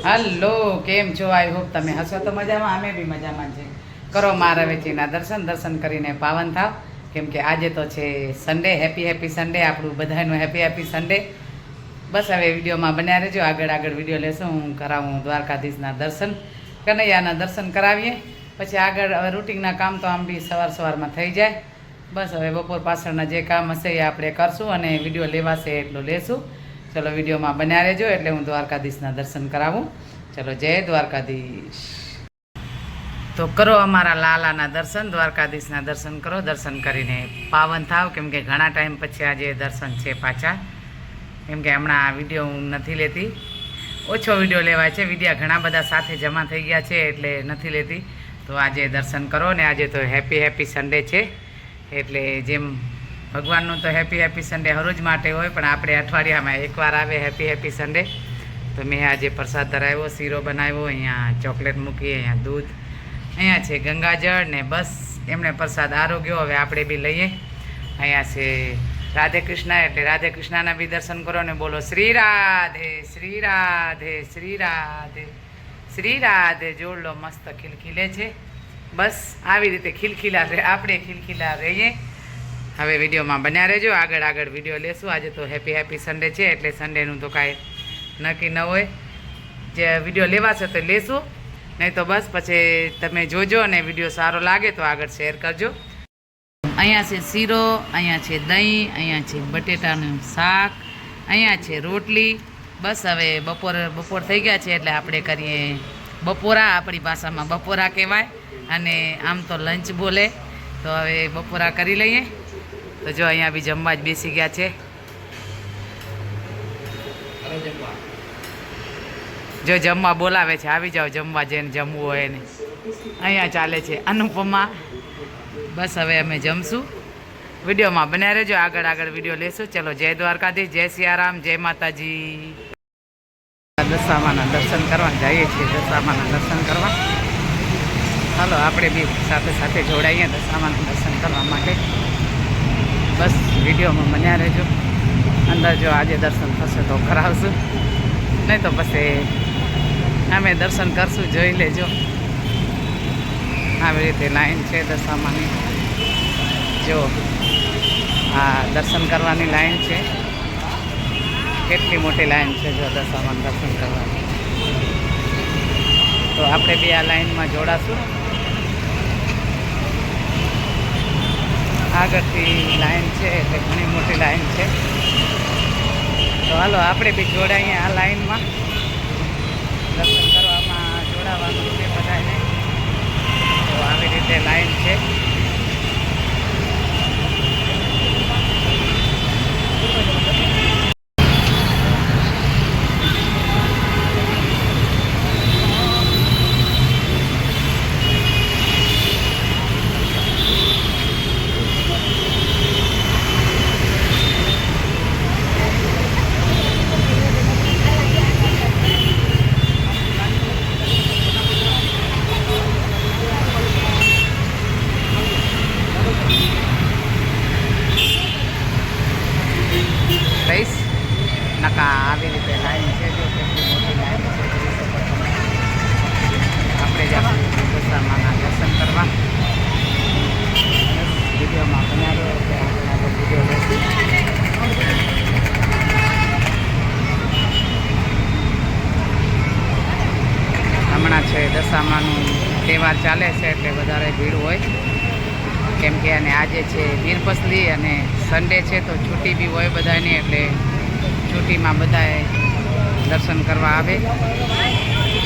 Hello, કેમ છો? I hope તમે હશો તો મજામાં. અમે બી મજામાં છે. કરો મારા વેચીના દર્શન કરીને પાવન થાવ, કેમ કે આજે તો છે સન્ડે. હેપી સન્ડે આપણું બધાનું હેપી સન્ડે. બસ હવે વિડીયોમાં બન્યા રહેજો. આગળ વિડીયો લેશું. હું કરાવું દ્વારકાધીશના દર્શન, કનૈયાના દર્શન કરાવીએ. પછી આગળ હવે રૂટિનના કામ તો આમ બી સવારમાં થઈ જાય. બસ હવે બપોર પાછળના જે કામ હશે એ આપણે કરશું અને વિડીયો લેવાશે એટલો લેશું. ચલો વિડીયોમાં બન્યા રહેજો એટલે હું દ્વારકાધીશના દર્શન કરાવું. ચલો, જય દ્વારકાધીશ. તો કરો અમારા લાલાના દર્શન, દ્વારકાધીશના દર્શન કરો. દર્શન કરીને પાવન થાવ, કેમ કે ઘણા ટાઈમ પછી આજે દર્શન છે પાછા. કેમ કે હમણાં વિડીયો હું નથી લેતી, ઓછો વિડીયો લેવાય છે. વિડીયા ઘણા બધા સાથે જમા થઈ ગયા છે એટલે નથી લેતી. તો આજે દર્શન કરો ને આજે તો હેપી સન્ડે છે. એટલે જેમ ભગવાનનું તો હેપી સન્ડે હરોજ માટે હોય, પણ આપણે અઠવાડિયામાં એકવાર આવે હેપી સન્ડે. તો મેં આજે પ્રસાદ ધરાવ્યો, શીરો બનાવ્યો, અહીંયા ચોકલેટ મૂકી, અહીંયા દૂધ, અહીંયા છે ગંગાજળ ને બસ એમણે પ્રસાદ આરોગ્યો. હવે આપણે બી લઈએ. અહીંયા છે રાધે કૃષ્ણ, એટલે રાધે કૃષ્ણના બી દર્શન કરો ને બોલો શ્રી રાધે શ્રી રાધે શ્રી રાધે શ્રી રાધે. જોડ લો, મસ્ત ખિલખીલે છે. બસ આવી રીતે ખિલખીલા રહે, આપણે ખિલખીલા રહીએ. હવે વિડીયોમાં બન્યા રહેજો. આગળ વિડીયો લેશું. આજે તો હેપી સન્ડે છે એટલે સન્ડેનું તો કાંઈ નક્કી ન હોય. જે વિડીયો લેવાશે તો લેશું, નહીં તો બસ પછી તમે જોજો અને વિડીયો સારો લાગે તો આગળ શેર કરજો. અહીંયા છે શીરો, અહીંયા છે દહીં, અહીંયા છે બટેટાનું શાક, અહીંયા છે રોટલી. બસ હવે બપોર થઈ ગયા છે એટલે આપણે કરીએ બપોરા. આપણી ભાષામાં બપોરા કહેવાય અને આમ તો લંચ બોલે. તો હવે બપોરા કરી લઈએ. તો જો અહીંયા બી જમવા જ બેસી ગયા છે. જો જમવા બોલાવે છે, આવી જાઓ જમવા, જેને જમવું હોય એને. અહીંયા ચાલે છે અનુપમા. બસ હવે અમે જમશું. વિડીયોમાં બન્યા રહેજો. આગળ વિડીયો લેશું. ચલો, જય દ્વારકાધીશ, જય સિયારામ, જય માતાજી. દશામાના દર્શન કરવા જઈએ છીએ. દશામાના દર્શન કરવા હાલો, આપણે બી સાથે જોડાઈએ દશામાના દર્શન કરવા માટે. બસ વિડીયોમાં બન્યા રહેજો. અંદર જો આજે દર્શન થશે તો કરાવશું, નહીં તો પછી અમે દર્શન કરશું. જોઈ લેજો, આવી રીતે લાઈન છે દશામાની. જો આ દર્શન કરવાની લાઈન છે, કેટલી મોટી લાઈન છે જો દશામાના દર્શન કરવાની. તો આપણે બી આ લાઈનમાં જોડાશું. આગળથી લાઈન છે એટલે ઘણી મોટી લાઈન છે. તો હાલો આપણે બી જોડાઈએ આ લાઈનમાં. દર્શન કરવામાં જોડાવાનું છે બધાને. તો આવી રીતે લાઈન છે. આવી રીતે લાઈન છે. જો કેટલી મોટી લાઈન છે. આપણે જશું દશામાના દર્શન કરવા. વિડીયોમાં બનાવ્યો એટલે આગળ વિડીયો લેશું. હમણાં છે દશામાનું તહેવાર ચાલે છે એટલે વધારે ભીડ હોય, કેમ કે અને આજે છે વીરપસલી અને સન્ડે છે તો છુટ્ટી બી હોય બધાની. એટલે છુટ્ટીમાં બધાએ દર્શન કરવા આવે.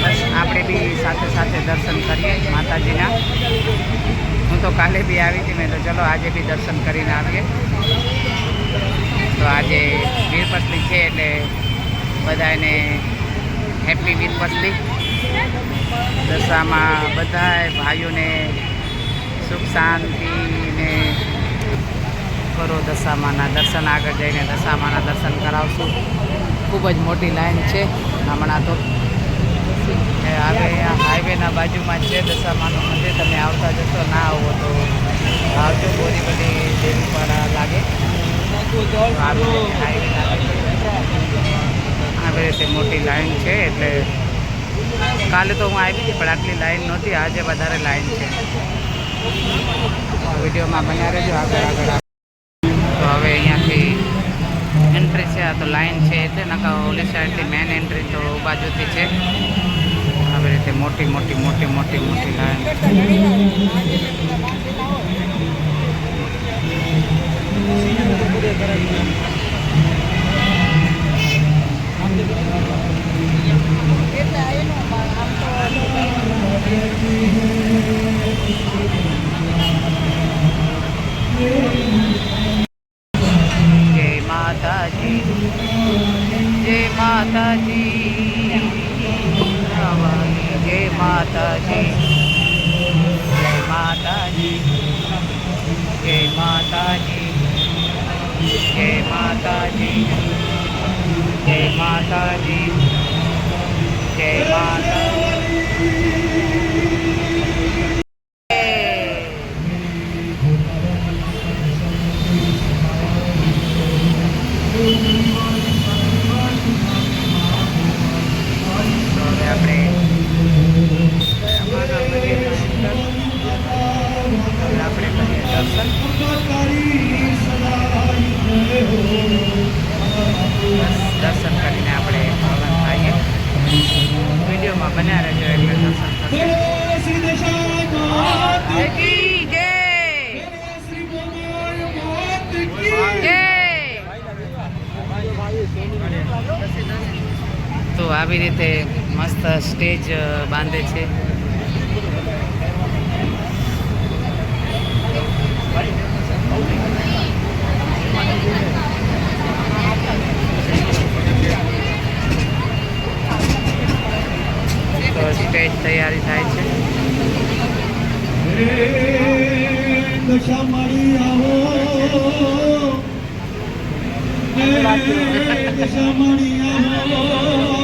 બસ આપણે બી સાથે દર્શન કરીએ માતાજીના. હું તો કાલે બી આવી હતી, મેં તો ચલો આજે બી દર્શન કરીને આવીએ. તો આજે વીરપસલી છે એટલે બધાને હેપી વીરપસલી. દશામાં બધાએ ભાઈઓને સુખ શાંતિ ને કરો. દશામાના દર્શન આગળ જઈને દશામાના દર્શન કરાવશું. ખૂબ જ મોટી લાઈન છે હમણાં તો. હવે હાઈવેના બાજુમાં છે દશામાનું મંદિર. તમે આવતા જશો, ના આવો તો આવજો. બધી દેવીપાડા લાગે. આવી રીતે મોટી લાઈન છે એટલે કાલે તો હું આવી હતી પણ આટલી લાઈન નહોતી, આજે વધારે લાઈન છે. વિડીયોમાં બન્યા રહેજો આગળ આગળ. તો હવે અહીંયાથી એન્ટ્રી છે, આ તો લાઈન છે એટલે નકા ઓલી સાઈડથી મેન એન્ટ્રી તો બાજુથી છે. આવી રીતે મોટી મોટી મોટી મોટી મોટી લાઈન. જય માતાજી, જય માતાજી, જય માતાજી, જય માતાજી, જય માતાજી, જય માતાજી, જય માતાજી, જય માતાજી. દર્શન કરીને આપણે પાવન થઈએ. વિડીયોમાં બન્યા રહેજો એટલે દર્શન થશે. તો આવી રીતે મસ્ત સ્ટેજ બાંધે છે. તો સ્ટેજ તૈયારી થાય છે. દશામાળી આવો, દશામાળી આવો,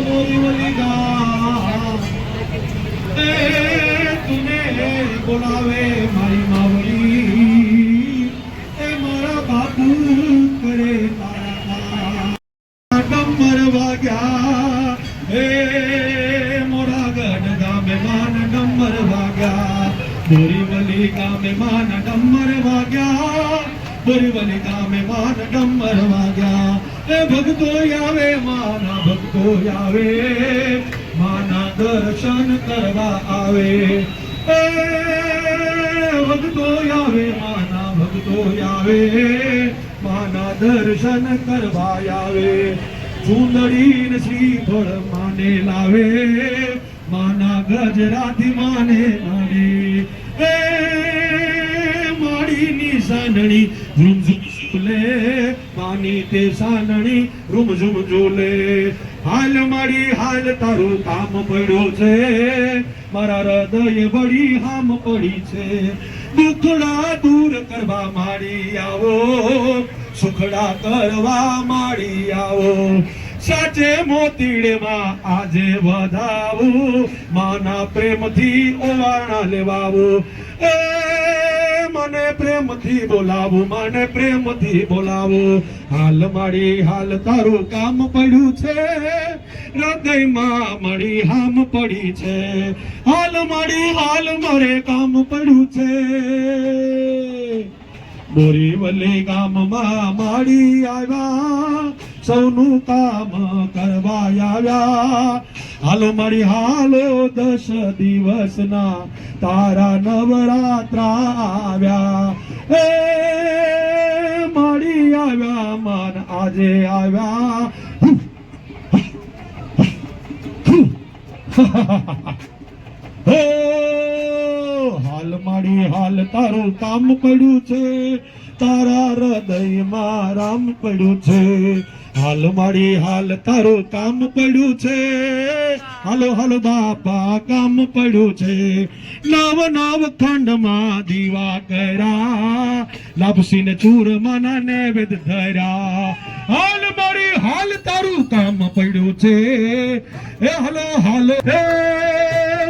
બોરીવલી ગામ તુને બોલાવે મારી માવડી, એ મારા બાપુ કરે તારા ડમર વાગ્યા, એ મોરા ગઢ ગામે માન ડમર વાગ્યા, બોરીવલી ગામે માન ડમર વાગ્યા, બોરીવલી ગામે માન ડમર વાગ્યા. એ ભક્તો આવે માના ભક્તો આવે, માના દર્શન કરવા આવે. એ ભક્તો આવે માના ભક્તો આવે, માના દર્શન કરવા આવે. ચૂંદડી ને શ્રીફળ માને લાવે, માના ગજરાથી માને માને. એ માડીની સાનણી ઝુમ ઝુમ ઝૂલે, માની તે સાનણી રૂમ ઝુમ ઝૂલે. હાલ માડી હાલ તારું કામ પડ્યો છે, મારા હૃદય બળી હામ પડી છે. દુખડા દૂર કરવા માડી આવો, સુખડા કરવા માડી આવો. સાચે મોતીડેમાં આજે વધાવું, માના પ્રેમથી ઓવારણા લેવાવું. એ મને પ્રેમથી બોલાવું, મને પ્રેમથી બોલાવું. હાલ માડી હાલ તારું કામ પડ્યું છે, હૃદયમાં મારી હામ પડી છે. હાલ માડી હાલ મારે કામ પડ્યું છે. બોરીવલી ગામમાં માડી આવ્યા, સૌનું કામ કરવા આવ્યા. હાલો મારી હાલો 10 દિવસના તારા નવરાત્રા આવ્યા. એ માડી આવ્યા માન આજે આવ્યા. હો હાલ માડી હાલ તારું કામ પડ્યું છે, તારા હૃદયમાં રામ પડ્યું છે. હાલ માડી હાલ તારું કામ પડ્યું છે, હાલો હાલો બાપા કામ પડ્યું છે. નવ નવ ખંડમાં દીવા કર્યા, લાપસી ને ચૂરમાના નૈવેદ્ય ધર્યા. હાલ માડી હાલ તારું કામ પડ્યું છે, એ હાલો હાલો એ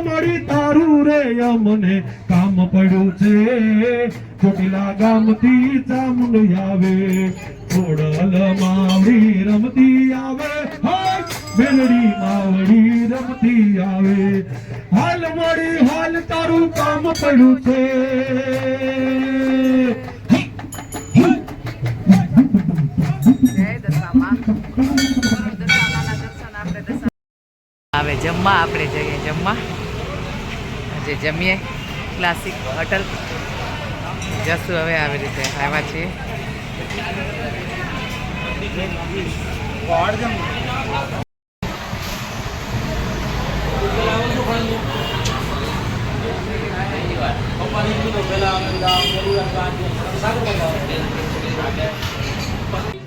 માડી તારું રે અમને કામ પડ્યું છે. ચોટીલા ગામથી ચામુંડ આવે, ખોડલ માવડી રમતી આવે, મેલડી માવડી રમતી નથી આવે હાલ મારી હાલ તારું કામ પડ્યું છે હવે જમવા આપણે જઈએ જમવા આજે જમીએ ક્લાસિક હોટલ જશું હવે આવી રીતે આવ્યા છીએ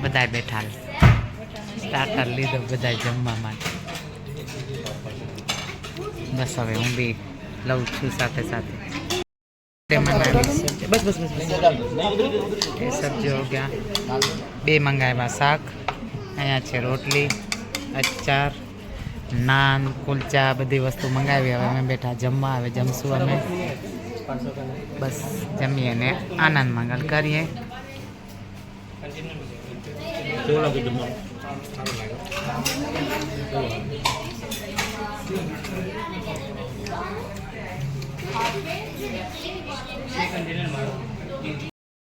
બધા બેઠા સ્ટાર્ટર લીધો બધા જમવા માટે બસ હવે હું બી લઉં છું સાથે સાથે બસ બસ બસ એ સબ્જી હો ગયા બે મંગાવ્યા શાક અહીંયા છે રોટલી અચાર નાન કુલચા બધી વસ્તુ મંગાવી હવે અમે બેઠા જમવા હવે જમશું અમે બસ જમીએ ને આનંદ મંગલ કરીએ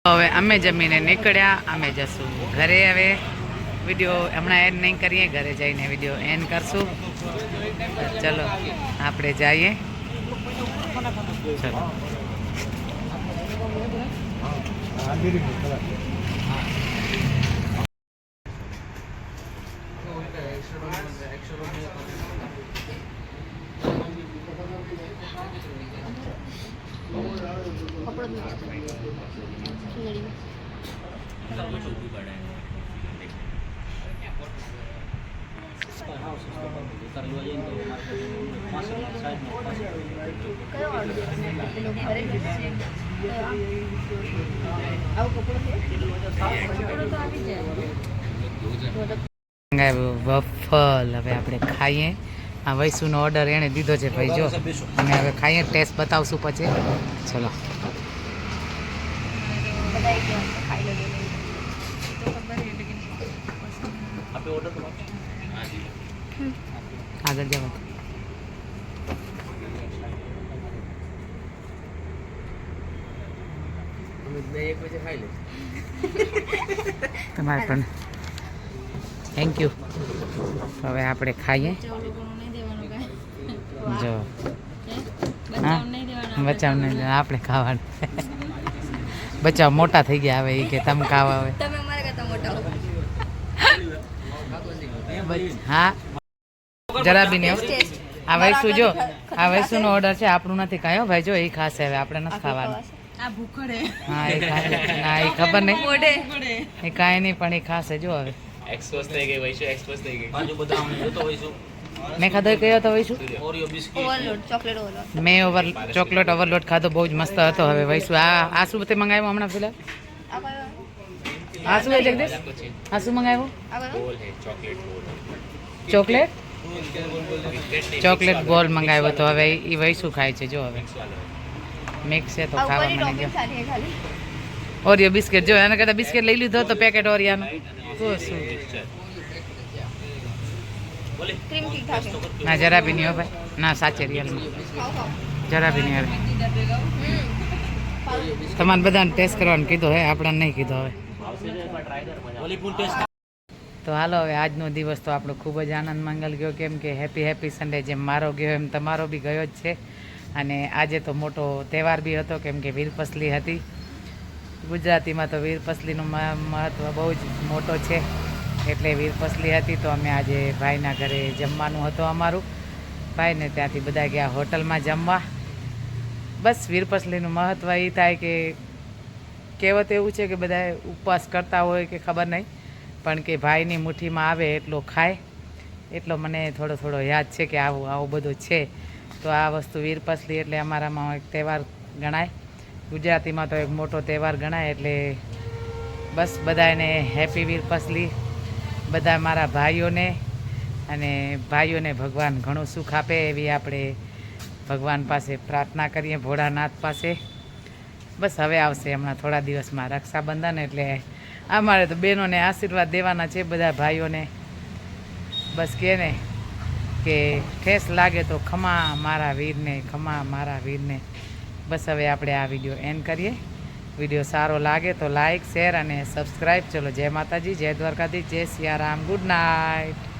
હવે અમે જમીને નીકળ્યા અમે જશું ઘરે હવે વિડીયો હમણાં એડ નહીં કરીએ ઘરે જઈને વિડીયો એન્ડ કરશું ચલો આપણે જઈએ ચલો વફલ હવે આપણે ખાઈએ આ વૈસુનો ઓર્ડર એણે દીધો છે ભાઈ જો અને હવે ખાઈએ ટેસ્ટ બતાવશું પછી ચલો આગળ જાઓ તમારે પણ થેન્ક યુ હવે આપણે ખાઈએ જો હા બચાવ નહીં આપણે ખાવાનું બચાવ મોટા થઈ ગયા હવે એ કે તમે ખાવા હવે હા જરા બી નહીં આ વૈસુ જો આ વૈસુનો ઓર્ડર છે આપણું નથી કાંઈ ભાઈ જો એ ખાશે હવે આપણે નથી ખાવાનું હા એ ખાશે ના એ ખબર નહીં એ કાંઈ નહીં પણ એ ખાશે જો હવે એક્સપોઝ થઈ ગઈ વૈશુ એક્સપોઝ થઈ ગઈ બાજુ બધા આમ જોતો વૈશુ મેં ખાધો કયો હતો વૈસુ ઓરિયો બિસ્કિટ મેં ચોકલેટ ઓવરલોડ ખાધો બહુ જ મસ્ત હતો હવે વૈસુ આ શું તે મંગાવ્યું હમણાં ફિલહાલ આ શું જગદીશ આ શું મંગાવ્યું બોલ હે ચોકલેટ બોલ ચોકલેટ ચોકલેટ બોલ મંગાવ્યો હતો હવે એ વૈસુ ખાય છે જો હવે મિક્સ છે તો ખાવા મને જો ઓરિયો બિસ્કિટ જો એના કરતાં બિસ્કિટ લઈ લીધો તો પેકેટ ઓરિયાનું તો શું ના જરા બી નહીં હો ભાઈ ના સાચે રિયલમાં જરા બી નહીં હવે તમારે બધાને ટેસ્ટ કરવાનું કીધું હે આપણને નહીં કીધું હવે તો હાલો હવે આજનો દિવસ તો આપણો ખૂબ જ આનંદ મંગલ ગયો કેમ કે હેપી સન્ડે જેમ મારો ગયો એમ તમારો બી ગયો જ છે અને આજે તો મોટો તહેવાર બી હતો કેમ કે વીરપસલી હતી ગુજરાતીમાં તો વીરપસલીનું મહત્ત્વ બહુ જ મોટો છે એટલે વીરપસલી હતી તો અમે આજે ભાઈના ઘરે જમવાનું હતું અમારું ભાઈને ત્યાંથી બધા ગયા હોટલમાં જમવા બસ વીરપસલીનું મહત્ત્વ એ થાય કે કહેવત એવું છે કે બધા ઉપવાસ કરતા હોય કે ખબર નહીં પણ કે ભાઈની મુઠ્ઠીમાં આવે એટલો ખાય એટલો મને થોડો યાદ છે કે આવું બધું છે તો આ વસ્તુ વીરપસલી એટલે અમારામાં એક તહેવાર ગણાય ગુજરાતીમાં તો એક મોટો તહેવાર ગણાય એટલે બસ બધાને હેપી વીરપસલી બધા મારા ભાઈઓને અને ભાઈઓને ભગવાન ઘણું સુખ આપે એવી આપણે ભગવાન પાસે પ્રાર્થના કરીએ ભોળાનાથ પાસે બસ હવે આવશે હમણાં થોડા દિવસમાં રક્ષાબંધન એટલે અમારે તો બહેનોને આશીર્વાદ દેવાના છે બધા ભાઈઓને બસ કે ને કે ઠેસ લાગે તો ખમા મારા વીરને, ખમા મારા વીરને. બસ હવે આપણે આ વિડીયો એન્ડ કરીએ. વિડીયો સારો લાગે તો લાઈક, શેર અને સબસ્ક્રાઈબ. ચલો, જય માતાજી, જય દ્વારકાધીશ, જય સિયારામ, ગુડ નાઇટ.